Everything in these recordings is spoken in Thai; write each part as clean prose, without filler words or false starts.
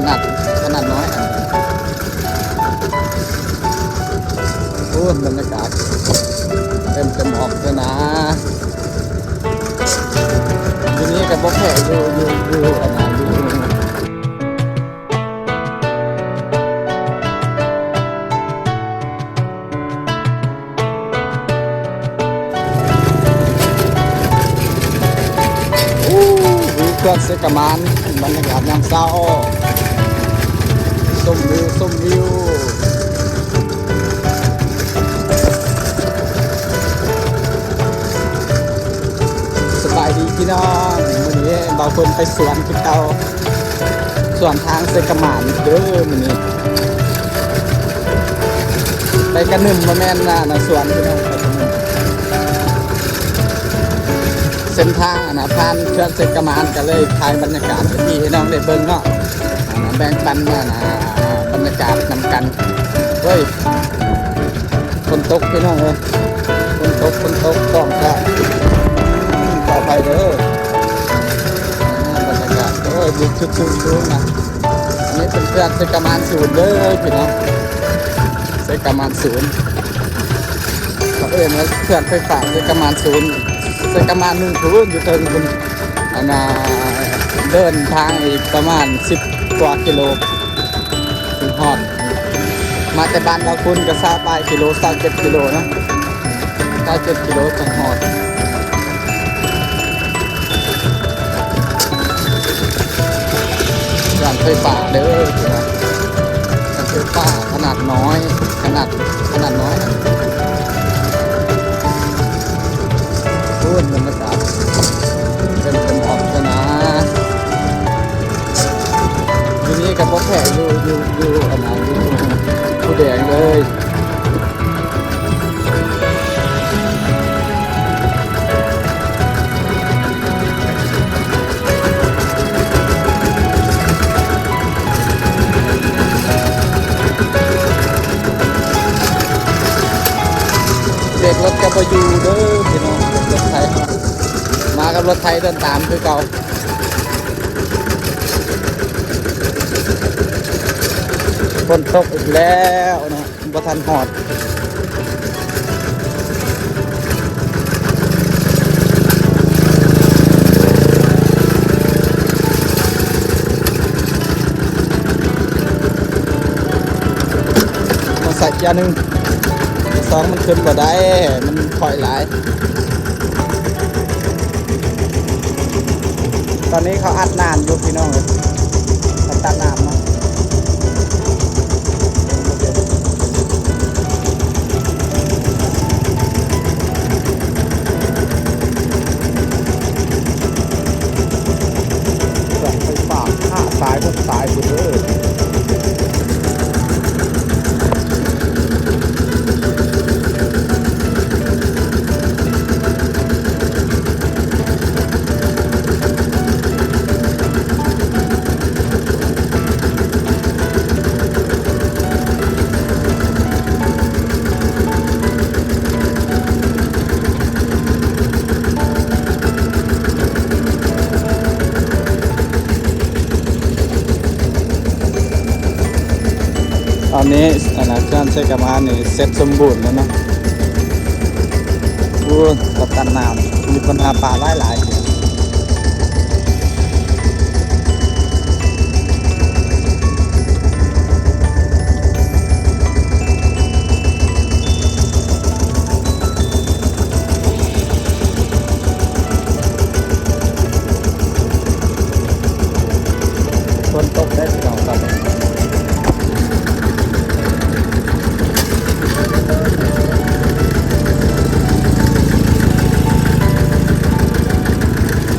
นาดน้อยโอ้บรรยากาศเต็มออกเลยนะทีนี้กับพวกแขกอยู่อะไรอยู่เครื่องเสกมานบรรยากาศยามเช้าส้มวิวสบายดีพี่น้องวันนี้บางคนไปสวนที่เก่าสวนทางเสกมานเด้อวันนี้ไปกระหนึ่มมาแม่นนะสวนพี่น้องไปกระหนึ่มเส้นทางผ่านเครื่องเสกมานก็เลยถ่ายบรรยากาศที่ให้น้องได้เบิ่งเนาะแบ่งปันบรรยากาศนำกันเฮ้ยฝนตกพี่น้องเอ้ยฝนตกต้องก็ขออภัยเด้อบรรยากาศโอ้ยดูชุดนะอันนี้เป็นเครื่องเสกมานศูนย์เด้อพี่น้องเสกมานศูนย์เขาเอ่ยว่าเครื่องไฟฟ้าเสกมานศูนย์เสกมานหนึ่งทุนอยู่เทิงคุณเดินทางอีกประมาณ10 กว่ากิโลถึงฮอดมาแต่บ้านเราคุณก็20 กิโล27 กิโลนะ27 กิโลถึงฮอดการไฟฟ้าเด้อพี่น้องการไฟฟ้าขนาดน้อยขนาดน้อยพูดบรรยากาศเป็นออกเลยนะทีนี้กับพวกแขกอยู่อะไรอยู่ผู้แดงเลยเด็กรถกับอยู่เด้อพี่น้องรถไทยมากับรถไทยเดินตามคือเก่าฝนตกอีกแล้วนะบ่ทันหอดมาใส่เกียร์หนึ่ง2มันขึ้นบ่ได้มันค่อยหลายตอนนี้เขาอัดน้ำอยู่พี่น้องเลยเขาตัดน้ำเนาะไปฝาก5 สาย6 สายอยู่เด้อตอนนี้เครื่องเสกมานนี่เสร็จสมบูรณ์แล้วเนาะกับตันน้ำมีปัญหาป่าหลายฝนตกได้พี่น้องครับ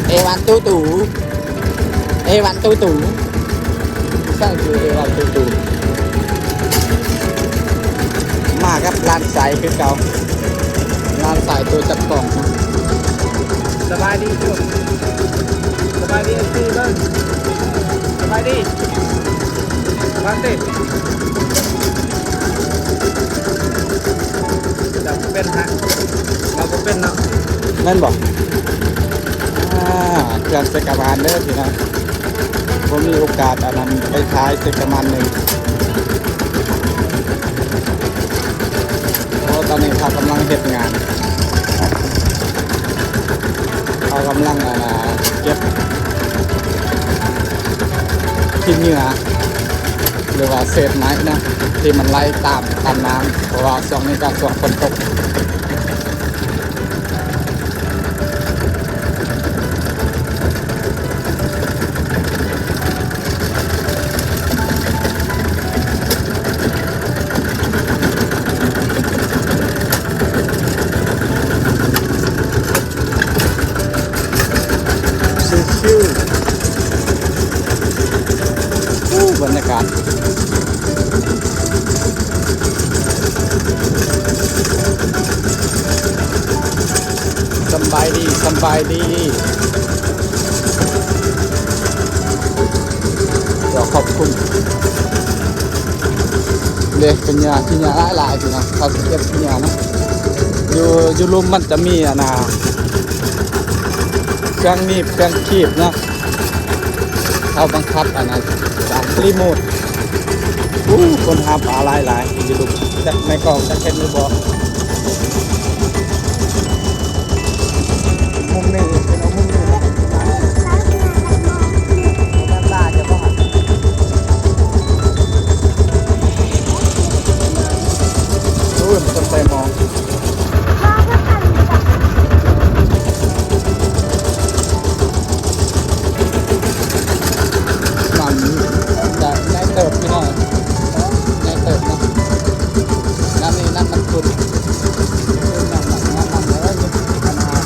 เอวันตู้สร้างคือเอวันตู้มาครับร้านสายคือเก่าร้านสายตัวจับกล่องสบายดีทุกสบายดีคือเล่นสบายดีวันเด็กจะเป็นฮะเราก็เป็นเนาะนั่นบอกเครื่องเสกมานเด้อพี่น้อง ผมมีโอกาสอันนั้นไปท้ายเซกมันหนึ่งเพราะตอนนี้เขากำลังเฮ็ดงานเขากำลังเก็บขี้เหงื่อหรือว่าเศษไม้นะที่มันไหลตามน้ำเพราะว่าช่วงนี้ก็ช่วงฝนตกชิวๆบรรยากาศสบายดีสบายดีเดี๋ยวขอบคุณเด็กเป็นยาที่ยาหลายๆพี่น้องเขาเก็บยานะอยู่ลุมมันจะมีเครื่องนีบเครื่องคีบเนาะเขาบังคับจากรีโมทคนหาปลาหลายๆอยู่ลุมจะไม่กองจะเข็นไม่บอกมุมนี้เป็นมุมนี้ด้านล่างจะต้องคนไปมองเติบพี่น้องในเติบนะน้ำนี่น้ำมันขุ่นน้ำแล้ว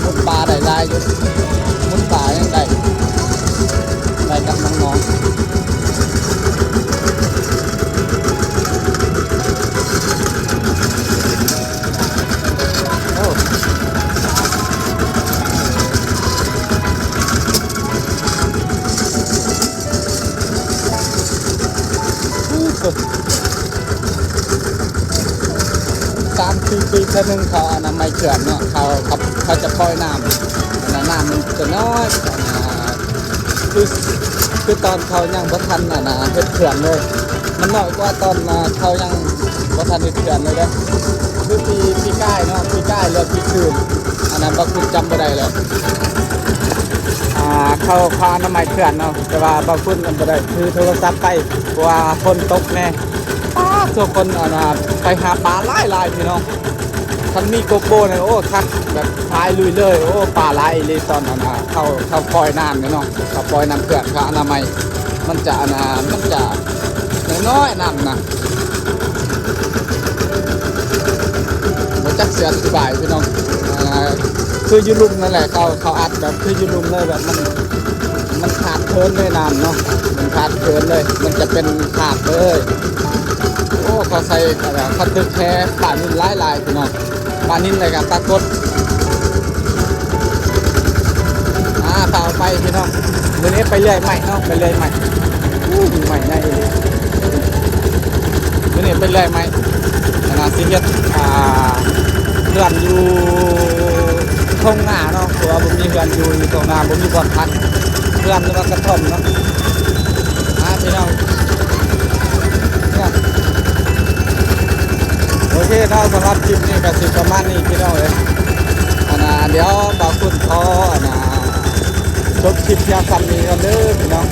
มุดปลาได้ลายอยู่มุดปลายังได้กับน้องโอ้3-4 ปีเท่านึงเขาไม่เขื่อนเนาะเขาจะปล่อยน้ำน้ำมันจะน้อยคือตอนเขายังบ่ทันเฮ็ดเขื่อนเลยมันน้อยกว่าตอนเขายังบ่ทันเฮ็ดเขื่อนเลยเด้อคือปีใกล้เนาะปีใกล้เลยปีคืนบ่คุณจำบ่ได้เลยเขาอนามัยเขื่อนเนาะแต่ว่าบ่คุณจำบ่ได้คือโทรศัพท์ไปเพราะว่าฝนตกแน่ทุกคนไปหาปลาหลายพี่น้องท่านมีโกโก้เนี่ยโอ้คักแบบพายลุยเลยโอ้ปลาหลายเลยตอนเขาปล่อยน้ำเนี่ยเนาะเขาปล่อยน้ำเกลือเขาอนามัยมันจะน้อยน้ำนะมันจักเสียสบายพี่น้องคือยูรุมนั่นแหละเขาอัดแบบคือยูรุมเลยแบบมันขาดเคินเลยน้ำเนาะมันขาดเคินเลยมันจะเป็นขาดเลยโอ้เขาใส่เขาตึกแค่ปลานิลหลายพี่น้องปลานิลอะไรกับปลากดต่อไปพี่น้องวันนี้ไปเรื่อยใหม่เนาะไปเรื่อยใหม่ใหม่ได้เลยวันนี้ไปเรื่อยใหม่สิเฮ็ดเรือนอยู่ทงหน้าเนาะเพราะว่าผมมีเรือนอยู่ตรงหน้าผมมีบ่อนพักเรือนหรือว่ากระท่อมเนาะพี่น้องโอเคเนาะสำหรับคลิปนี้ก็สิประมาณนี้พี่น้องเลยเดี๋ยวบอกคุณพ่อจบคลิปเพียงคำนี้กันเด้อพี่น้อง